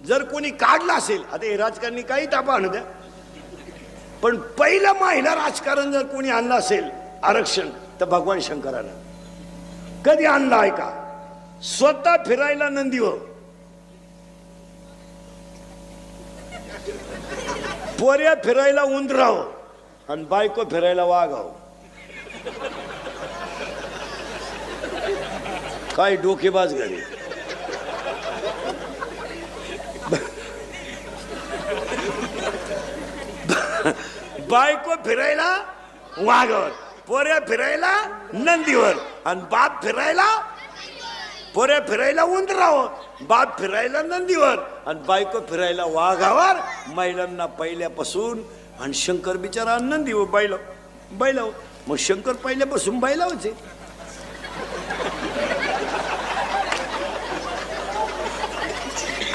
जर कोणी काढला असेल, आता हे राजकारणी काही तापा आणू द्या, पण पहिलं महिला राजकारण जर कोणी आणलं असेल आरक्षण तर भगवान शंकरानं कधी आणलं आहे का? स्वतः फिरायला नंदीवर, पोऱ्या फिरायला उंदराव आणि बायको फिरायला वाघाव. काय डोकेबाज घरी. बायको फिरायला वाघावर, पोऱ्या फिरायला नंदीवर आणि बाप फिरायला, पोऱ्या फिरायला उंदरावर, बाप फिरायला नंदीवर आणि बायको फिरायला वाघावर. महिलांना पहिल्यापासून, आणि शंकर बिचारा नंदीवर बैलाव. मग शंकर पहिल्यापासून बैलावचे.